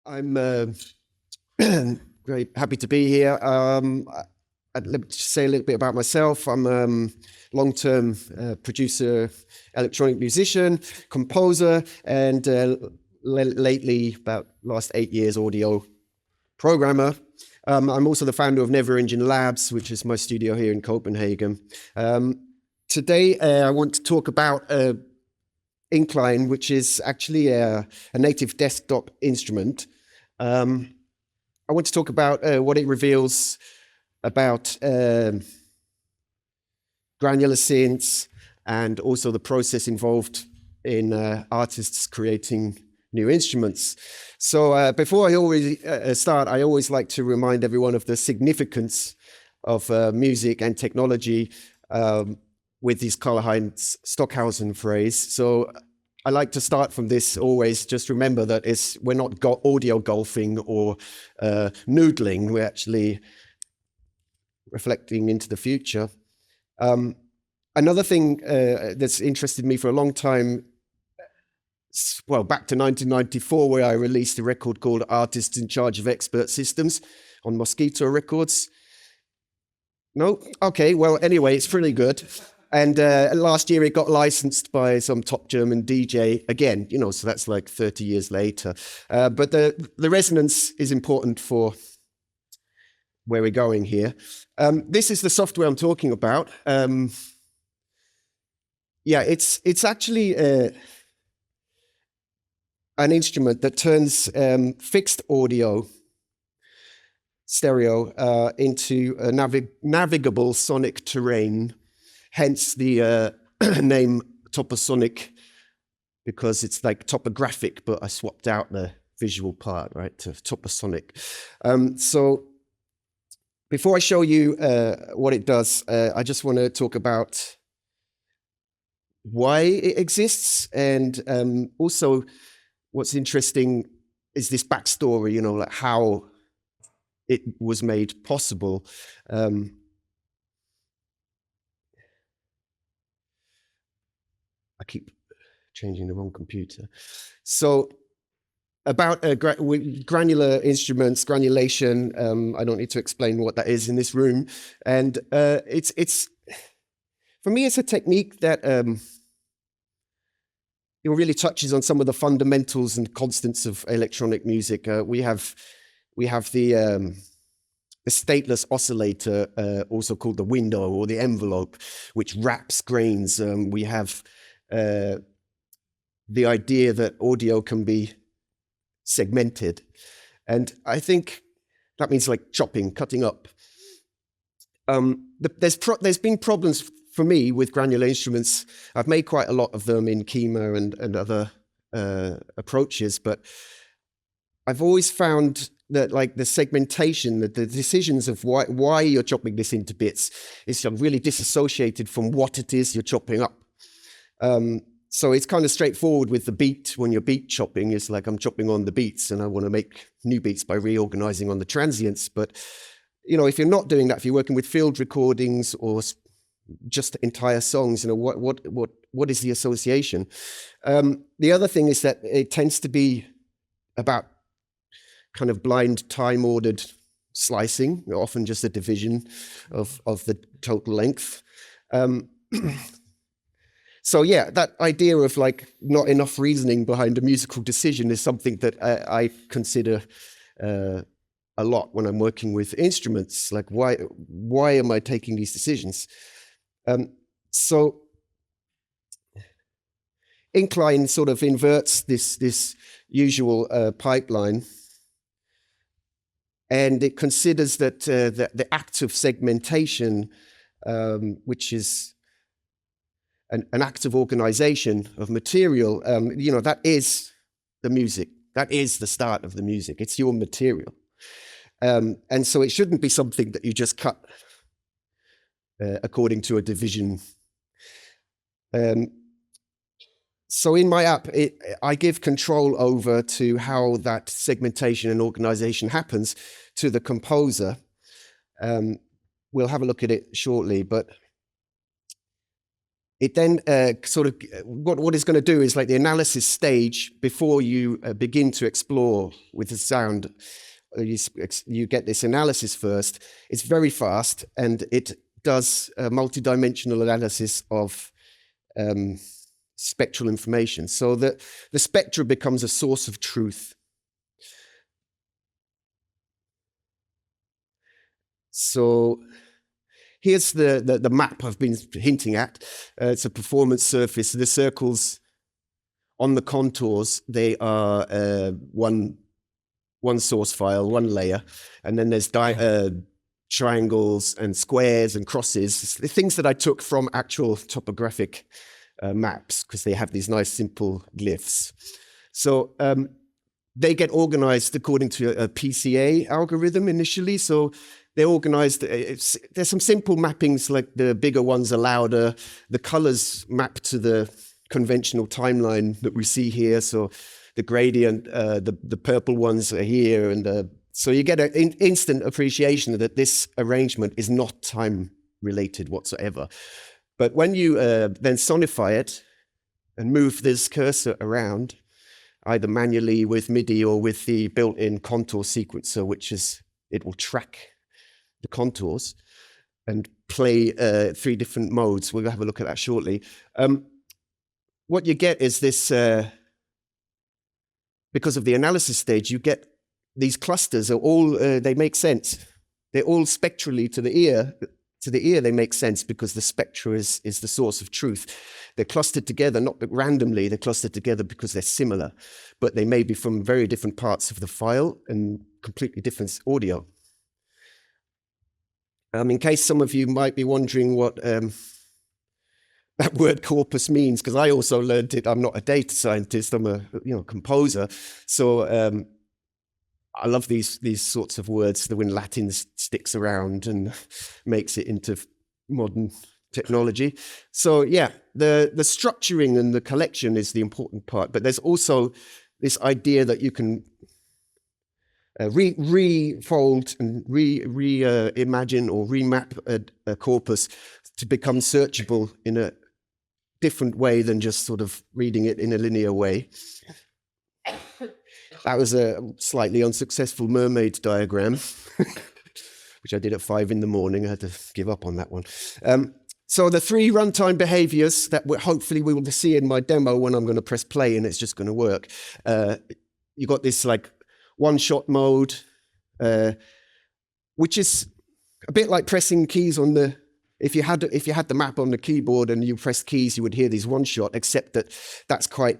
I'm very happy to be here. I'd like to say a little bit about myself. I'm a long-term producer, electronic musician, composer, and lately, about last 8 years, audio programmer. I'm also the founder of Never Engine Labs, which is my studio here in Copenhagen. Today, I want to talk about Incline, which is actually a native desktop instrument. I want to talk about what it reveals about granular synths and also the process involved in artists creating new instruments. So before I always start, I always like to remind everyone of the significance of music and technology with this Karl-Heinz Stockhausen phrase. So I like to start from this always. Just remember that we're not audio golfing or noodling. We're actually reflecting into the future. Another thing that's interested me for a long time, well, back to 1994, where I released a record called Artists in Charge of Expert Systems on Mosquito Records. No? Okay, well, anyway, it's pretty good. And last year it got licensed by some top German DJ again, so that's like 30 years later. But the resonance is important for where we're going here. This is the software I'm talking about. It's actually an instrument that turns fixed audio stereo into a navigable sonic terrain. Hence the name topersonic, because it's like topographic, but I swapped out the visual part, right, to topersonic. So before I show you what it does, I just want to talk about why it exists, and also what's interesting is this backstory, like how it was made possible. I keep changing the wrong computer. So about granular instruments, granulation, I don't need to explain what that is in this room. And it's for me, it's a technique that it really touches on some of the fundamentals and constants of electronic music. We have the stateless oscillator, also called the window or the envelope, which wraps grains. We have the idea that audio can be segmented. And I think that means like chopping, cutting up. There's been problems for me with granular instruments. I've made quite a lot of them in Kima and other approaches, but I've always found that like the segmentation, the decisions of why you're chopping this into bits is really disassociated from what it is you're chopping up. So it's kind of straightforward with the beat. When you're beat chopping, it's like I'm chopping on the beats and I want to make new beats by reorganizing on the transients. But, if you're not doing that, if you're working with field recordings or just entire songs, what is the association? The other thing is that it tends to be about kind of blind time-ordered slicing, often just a division of the total length. So yeah, that idea of like not enough reasoning behind a musical decision is something that I consider a lot when I'm working with instruments. Like why am I taking these decisions? So Incline sort of inverts this usual pipeline, and it considers that the act of segmentation, which is an act of organization of material, that is the music. That is the start of the music. It's your material. And so it shouldn't be something that you just cut according to a division. So in my app, I give control over to how that segmentation and organization happens to the composer. We'll have a look at it shortly, but it then sort of, what it's going to do is like the analysis stage before you begin to explore with the sound. You get this analysis first. It's very fast, and it does a multidimensional analysis of spectral information. So that the spectra becomes a source of truth. So here's the map I've been hinting at. It's a performance surface. The circles on the contours, they are one source file, one layer, and then there's triangles and squares and crosses, the things that I took from actual topographic maps, because they have these nice simple glyphs. So they get organized according to a PCA algorithm initially. So they're organized, there's some simple mappings, like the bigger ones are louder, the colors map to the conventional timeline that we see here. So the gradient, the purple ones are here, and so you get an instant appreciation that this arrangement is not time related whatsoever. But when you then sonify it and move this cursor around, either manually with MIDI or with the built-in contour sequencer, which is, it will track the contours and play 3 different modes. We'll have a look at that shortly. What you get is this, because of the analysis stage, you get these clusters are all, they make sense. They're all spectrally to the ear. To the ear, they make sense because the spectra is the source of truth. They're clustered together, not randomly, they're clustered together because they're similar, but they may be from very different parts of the file and completely different audio. In case some of you might be wondering what that word corpus means, because I also learned it. I'm not a data scientist, I'm a composer. So I love these sorts of words when Latin sticks around and makes it into modern technology. So yeah, the structuring and the collection is the important part, but there's also this idea that you can refold and reimagine or remap a corpus to become searchable in a different way than just sort of reading it in a linear way. That was a slightly unsuccessful mermaid diagram, which I did at 5 in the morning. I had to give up on that one. So the 3 runtime behaviors that hopefully we will see in my demo when I'm going to press play and it's just going to work. You got this like one-shot mode, which is a bit like pressing keys on the, if you had the map on the keyboard and you pressed keys, you would hear these one-shot, except that that's quite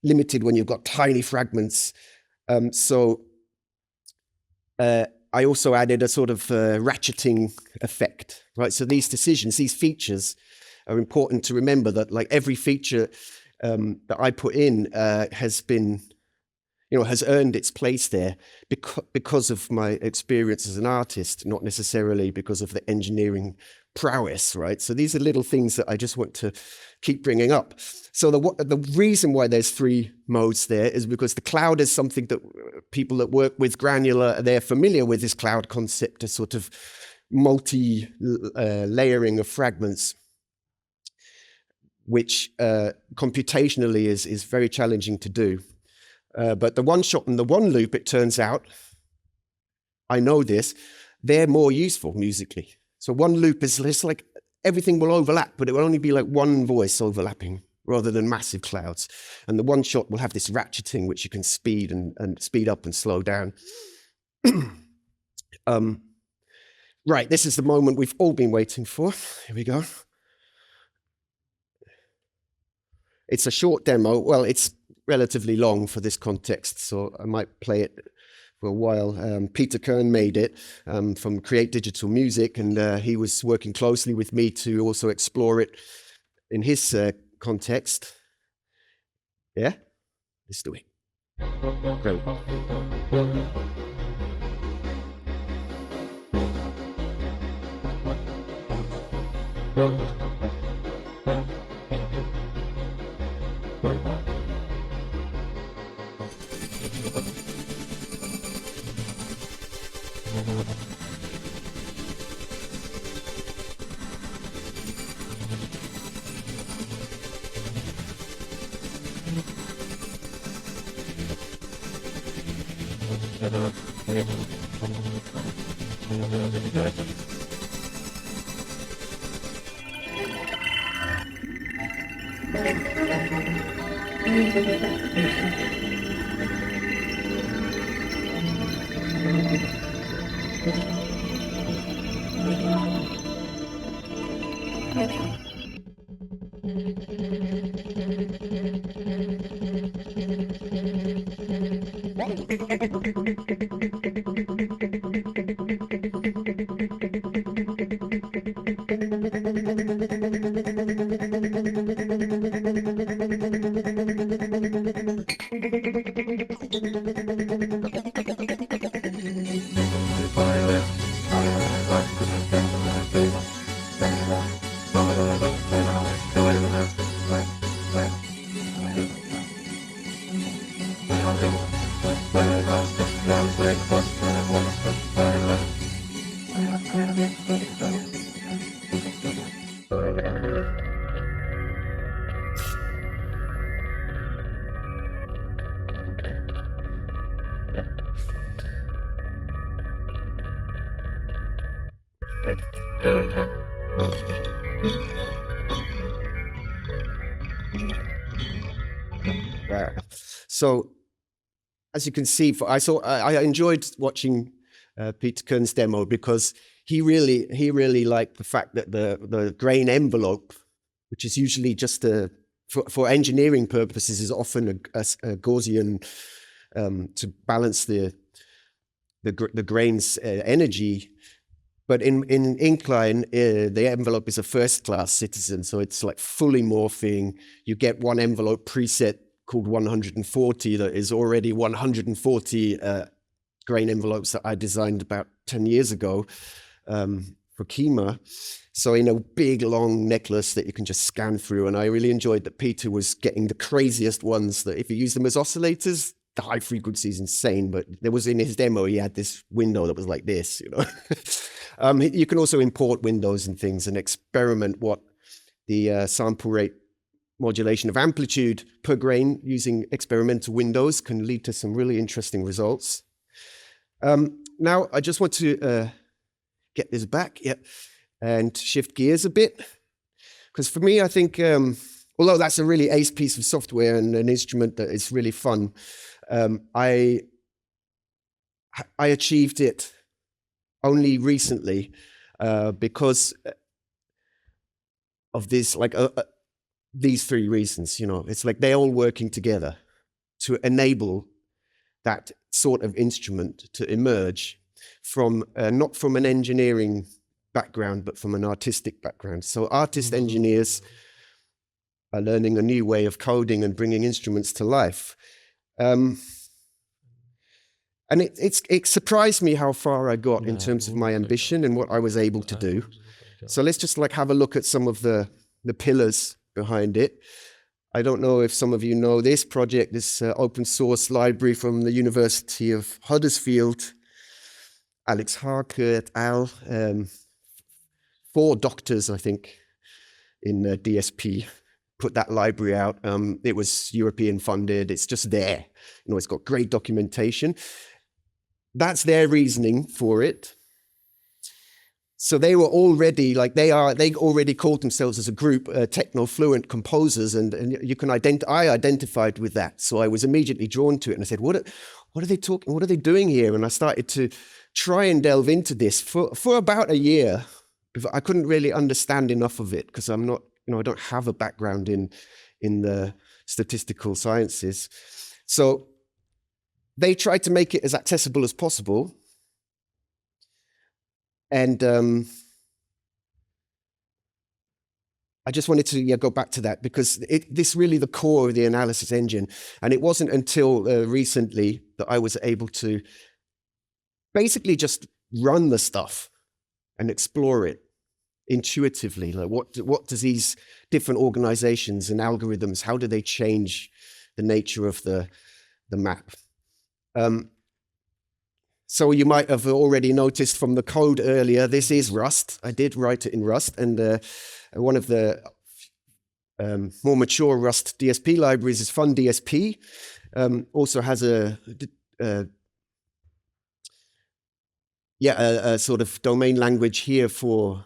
limited when you've got tiny fragments. I also added a sort of ratcheting effect, right? So these decisions, these features are important to remember, that like every feature that I put in has been, has earned its place there because of my experience as an artist, not necessarily because of the engineering prowess, right? So these are little things that I just want to keep bringing up. So the reason why there's 3 modes there is because the cloud is something that people that work with granular, they're familiar with this cloud concept, a sort of multi-layering of fragments, which computationally is very challenging to do. But the one shot and the one loop, it turns out, I know this, they're more useful musically. So one loop is less like everything will overlap, but it will only be like one voice overlapping rather than massive clouds. And the one shot will have this ratcheting, which you can speed and speed up and slow down. Right, this is the moment we've all been waiting for. Here we go. It's a short demo. Well, it's relatively long for this context, so I might play it for a while. Peter Kern made it from Create Digital Music, and he was working closely with me to also explore it in his context. Yeah, let's do it. Great. So, as you can see, I enjoyed watching Peter Kern's demo because he really liked the fact that the grain envelope, which is usually just for engineering purposes, is often a Gaussian to balance the grain's energy. But in Incline, the envelope is a first-class citizen, so it's like fully morphing. You get one envelope preset called 140 that is already 140 grain envelopes that I designed about 10 years ago for Kima. So in a big, long necklace that you can just scan through. And I really enjoyed that Peter was getting the craziest ones that if you use them as oscillators, the high frequency is insane. But there was in his demo, he had this window that was like this, you know. You can also import windows and things and experiment what the sample rate modulation of amplitude per grain using experimental windows can lead to some really interesting results. Now, I just want to get this back and shift gears a bit. Because for me, I think, although that's a really ace piece of software and an instrument that is really fun, I achieved it only recently because of this, like these three reasons. You know, it's like they're all working together to enable that sort of instrument to emerge from not from an engineering background, but from an artistic background. So artist engineers are learning a new way of coding and bringing instruments to life. And it surprised me how far I got in terms of my ambition and what I was able to do. So let's just like have a look at some of the pillars behind it. I don't know if some of you know this project, this open source library from the University of Huddersfield, Alex Harke et al. 4 doctors, I think, in DSP put that library out. It was European funded. It's just there. You know, it's got great documentation. That's their reasoning for it. So they were already like they already called themselves as a group techno-fluent composers, and you can I identified with that. So I was immediately drawn to it, and I said, "What are they talking? What are they doing here?" And I started to try and delve into this for about a year. I couldn't really understand enough of it because I'm not, you know, I don't have a background in the statistical sciences. So they tried to make it as accessible as possible. And I just wanted to go back to that because this really the core of the analysis engine. And it wasn't until recently that I was able to basically just run the stuff and explore it intuitively. Like what does these different organizations and algorithms, how do they change the nature of the map? So you might have already noticed from the code earlier, this is Rust. I did write it in Rust, and one of the more mature Rust DSP libraries is FunDSP. Also has a yeah, a sort of domain language here for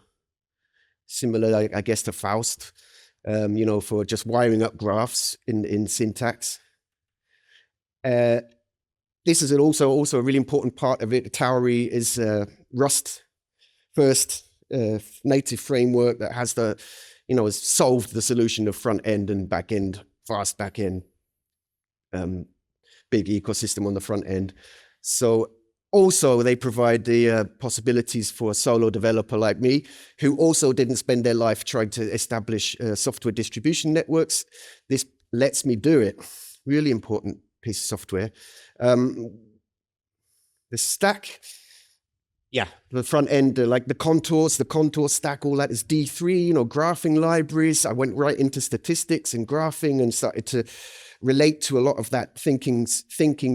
similar, I guess, to Faust, you know, for just wiring up graphs in syntax. This is also a really important part of it. Tauri is Rust first native framework that has the, you know, has solved the solution of front end and back end, fast back end, big ecosystem on the front end. So also they provide the possibilities for a solo developer like me, who also didn't spend their life trying to establish software distribution networks. This lets me do it. Really important piece of software. The stack, yeah, the front end, like the contour stack, all that is D3, you know, graphing libraries. I went right into statistics and graphing and started to relate to a lot of that thinking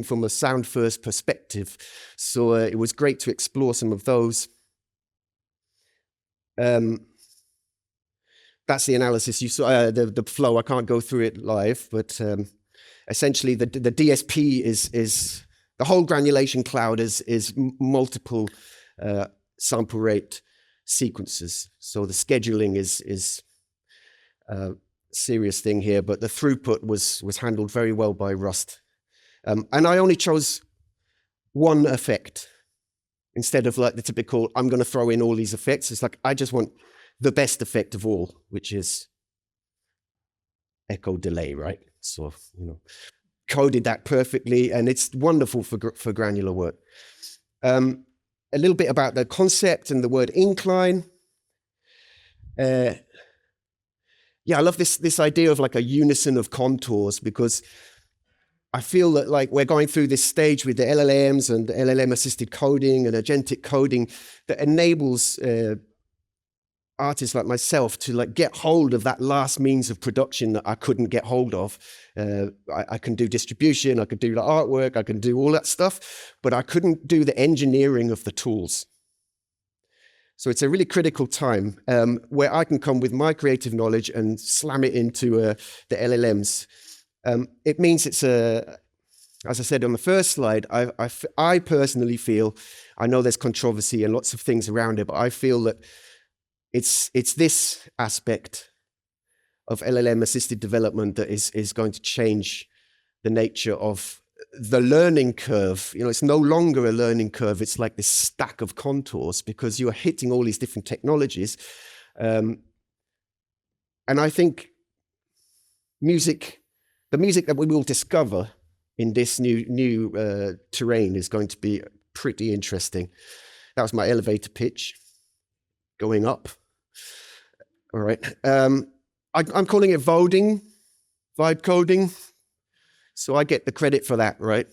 from a sound first perspective. So it was great to explore some of those. That's the analysis you saw, the flow. I can't go through it live, but essentially the DSP is the whole granulation cloud is multiple sample rate sequences. So the scheduling is a serious thing here, but the throughput was handled very well by Rust. And I only chose one effect instead of like the typical, I'm going to throw in all these effects. It's like, I just want the best effect of all, which is echo delay, right? So, you know, coded that perfectly, and it's wonderful for granular work. A little bit about the concept and the word incline. Yeah, I love this idea of like a unison of contours, because I feel that like we're going through this stage with the LLMs and LLM assisted coding and agentic coding that enables artists like myself to like get hold of that last means of production that I couldn't get hold of. I can do distribution, I could do the artwork, I can do all that stuff, but I couldn't do the engineering of the tools. So it's a really critical time where I can come with my creative knowledge and slam it into the LLMs. It means it's as I said on the first slide, I personally feel, I know there's controversy and lots of things around it, but I feel that it's this aspect of LLM-assisted development that is going to change the nature of the learning curve. You know, it's no longer a learning curve. It's like this stack of contours, because you are hitting all these different technologies. And I think the music that we will discover in this new terrain is going to be pretty interesting. That was my elevator pitch going up. All right. I'm calling it vibe coding. So I get the credit for that, right?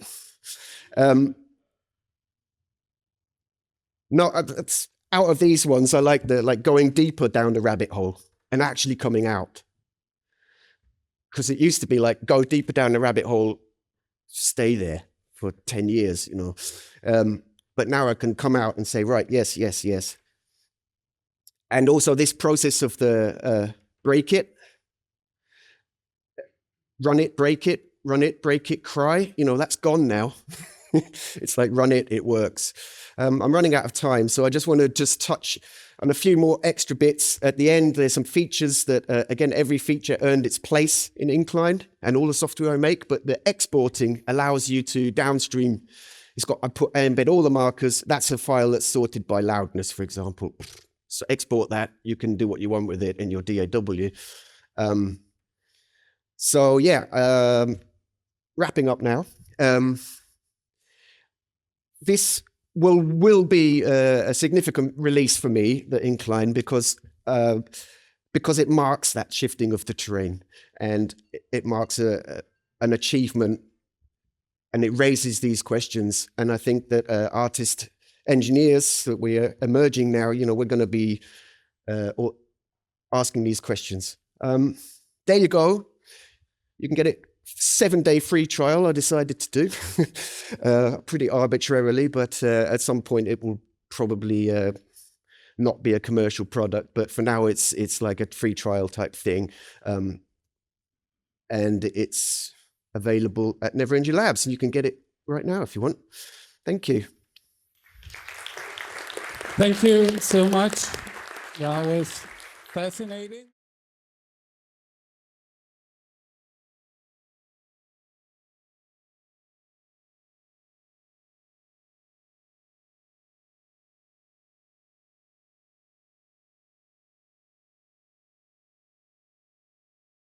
No, it's out of these ones, I like going deeper down the rabbit hole and actually coming out. Because it used to be like, go deeper down the rabbit hole, stay there for 10 years, you know. But now I can come out and say, right, yes, yes, yes. And also this process of the break it, run it, break it, run it, break it, cry, you know, that's gone now. It's like, run it, it works. I'm running out of time, so I just want to touch on a few more extra bits. At the end, there's some features that, again, every feature earned its place in Incline and all the software I make, but the exporting allows you to downstream. I embed all the markers. That's a file that's sorted by loudness, for example. So export that. You can do what you want with it in your DAW. So yeah, wrapping up now. This will be a significant release for me, the Incline, because it marks that shifting of the terrain, and it marks an achievement, and it raises these questions. And I think that artist engineers that we are emerging now, you know, we're going to be asking these questions. There you go. You can get it. 7-day free trial I decided to do, pretty arbitrarily, but at some point it will probably not be a commercial product. But for now, it's like a free trial type thing, and it's available at Never Ending Labs, and you can get it right now if you want. Thank you. Thank you so much. That was fascinating.